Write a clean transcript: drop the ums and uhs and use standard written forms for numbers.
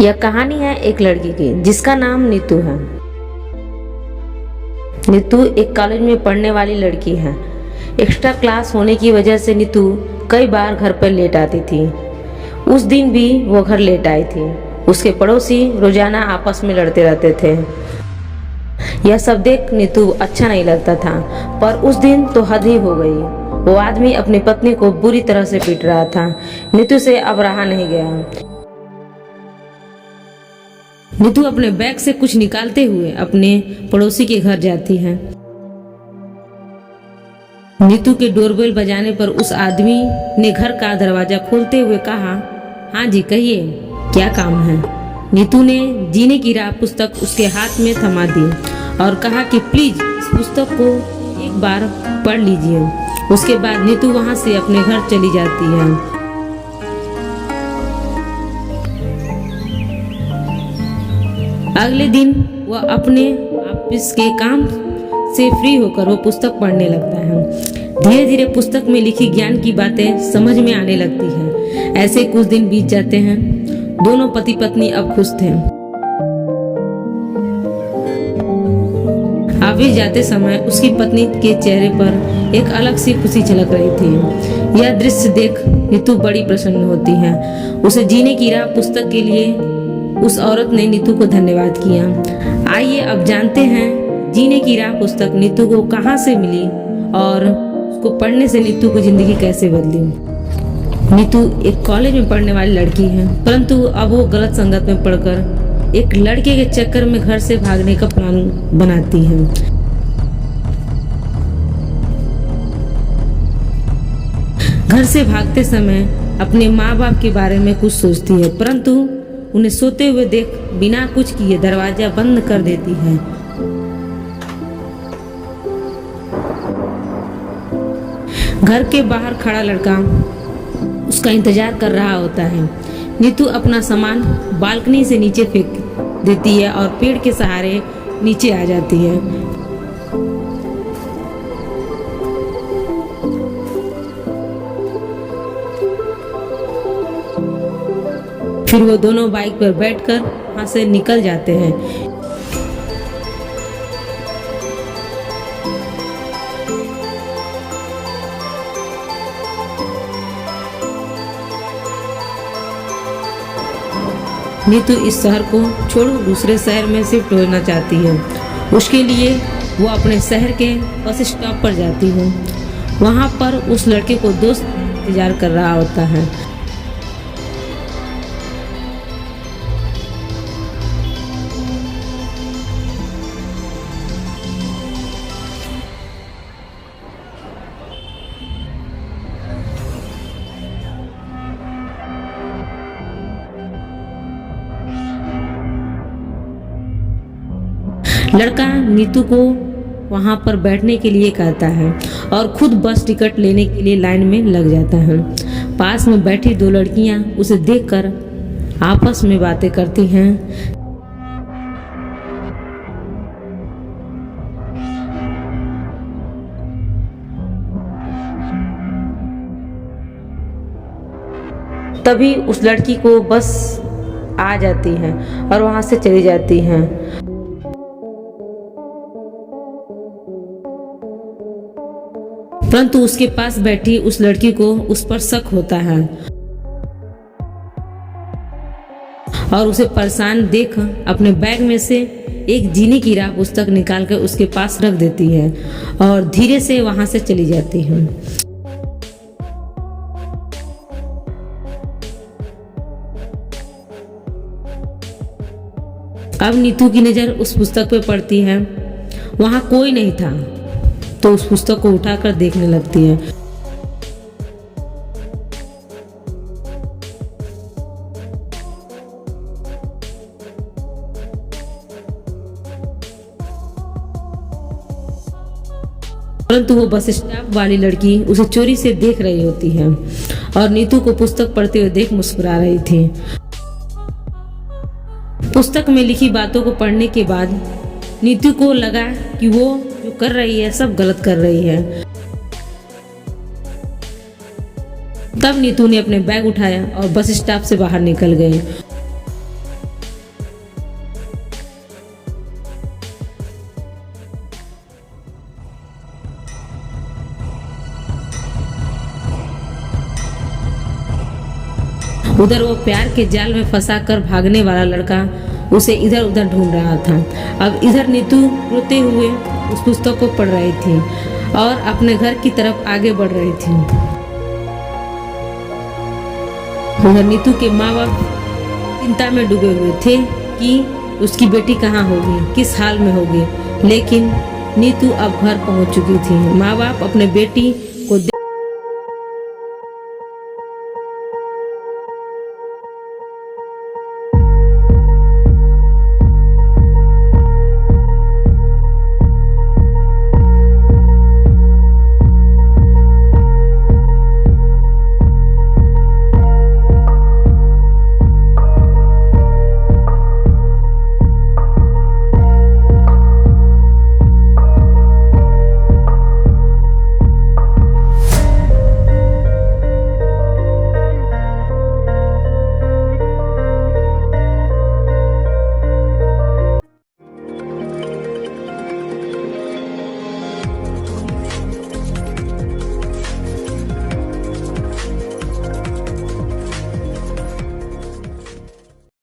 यह कहानी है एक लड़की की जिसका नाम नीतू है। नीतू एक कॉलेज में पढ़ने वाली लड़की है। एक्स्ट्रा क्लास होने की वजह से नीतू कई बार घर पर लेट आती थी। उस दिन भी वो घर लेट आई थी। उसके पड़ोसी रोजाना आपस में लड़ते रहते थे। यह सब देख नीतू अच्छा नहीं लगता था, पर उस दिन तो हद ही हो गई। वो आदमी अपनी पत्नी को बुरी तरह से पीट रहा था। नीतू से अब रहा नहीं गया। नीतू अपने बैग से कुछ निकालते हुए अपने पड़ोसी के घर जाती है। नीतू के डोरबेल बजाने पर उस आदमी ने घर का दरवाजा खोलते हुए कहा, हाँ जी कहिए, क्या काम है। नीतू ने जीने की राह पुस्तक उसके हाथ में थमा दी और कहा कि प्लीज इस पुस्तक को एक बार पढ़ लीजिए। उसके बाद नीतू वहां से अपने घर चली जाती है। अगले दिन वह अपने ऑफिस के काम से फ्री होकर वो पुस्तक पढ़ने लगता है। धीरे धीरे पुस्तक में लिखी ज्ञान की बातें समझ में आने लगती हैं। ऐसे कुछ दिन बीत जाते हैं। दोनों पति पत्नी अब खुश थे। ऑफिस जाते समय उसकी पत्नी के चेहरे पर एक अलग सी खुशी झलक रही थी। यह दृश्य देख नीतू बड़ी प्रसन्न होती है। उसे जीने की राह पुस्तक के लिए उस औरत ने नीतू को धन्यवाद किया। आइए अब जानते हैं जीने की राह पुस्तक नीतू को कहां से मिली और उसको पढ़ने से नीतू की जिंदगी कैसे बदली। नीतू एक कॉलेज में पढ़ने वाली लड़की है, परंतु अब वो गलत संगत में पढ़कर एक लड़के के चक्कर में घर से भागने का प्लान बनाती है। घर से भागते समय अपने माँ बाप के बारे में कुछ सोचती है, परंतु उन्हें सोते हुए देख बिना कुछ किए दरवाजा बंद कर देती है। घर के बाहर खड़ा लड़का उसका इंतजार कर रहा होता है। नीतू अपना सामान बालकनी से नीचे फेंक देती है और पेड़ के सहारे नीचे आ जाती है। फिर वो दोनों बाइक पर बैठकर वहां से निकल जाते हैं। नीतू इस शहर को छोड़ दूसरे शहर में शिफ्ट होना चाहती है। उसके लिए वो अपने शहर के बस स्टॉप पर जाती है। वहां पर उस लड़के को दोस्त इंतजार कर रहा होता है। लड़का नीतू को वहां पर बैठने के लिए कहता है और खुद बस टिकट लेने के लिए लाइन में लग जाता है। पास में बैठी दो लड़कियां उसे देखकर आपस में बातें करती हैं। तभी उस लड़की को बस आ जाती है और वहां से चली जाती है। परंतु उसके पास बैठी उस लड़की को उस पर शक होता है और उसे परेशान देख अपने बैग में से एक जीने की राह पुस्तक निकालकर उसके पास रख देती है और धीरे से वहां से चली जाती है। अब नीतू की नजर उस पुस्तक पे पड़ती है। वहां कोई नहीं था तो उस पुस्तक को उठाकर देखने लगती है। परंतु वो बस स्टॉप वाली लड़की उसे चोरी से देख रही होती है और नीतू को पुस्तक पढ़ते हुए देख मुस्कुरा रही थी। पुस्तक में लिखी बातों को पढ़ने के बाद नीतू को लगा कि वो जो कर रही है सब गलत कर रही है। तब नीतू ने अपने बैग उठाया और बस स्टॉप से बाहर निकल गए। उधर वो प्यार के जाल में फंसा कर भागने वाला लड़का उसे इधर उधर ढूंढ रहा था। अब इधर नीतू रोते हुए उस पुस्तक को पढ़ रही थी और अपने घर की तरफ आगे बढ़ रही थी। उधर नीतू के माँ बाप चिंता में डूबे हुए थे कि उसकी बेटी कहाँ होगी, किस हाल में होगी। लेकिन नीतू अब घर पहुंच चुकी थी। माँ बाप अपने बेटी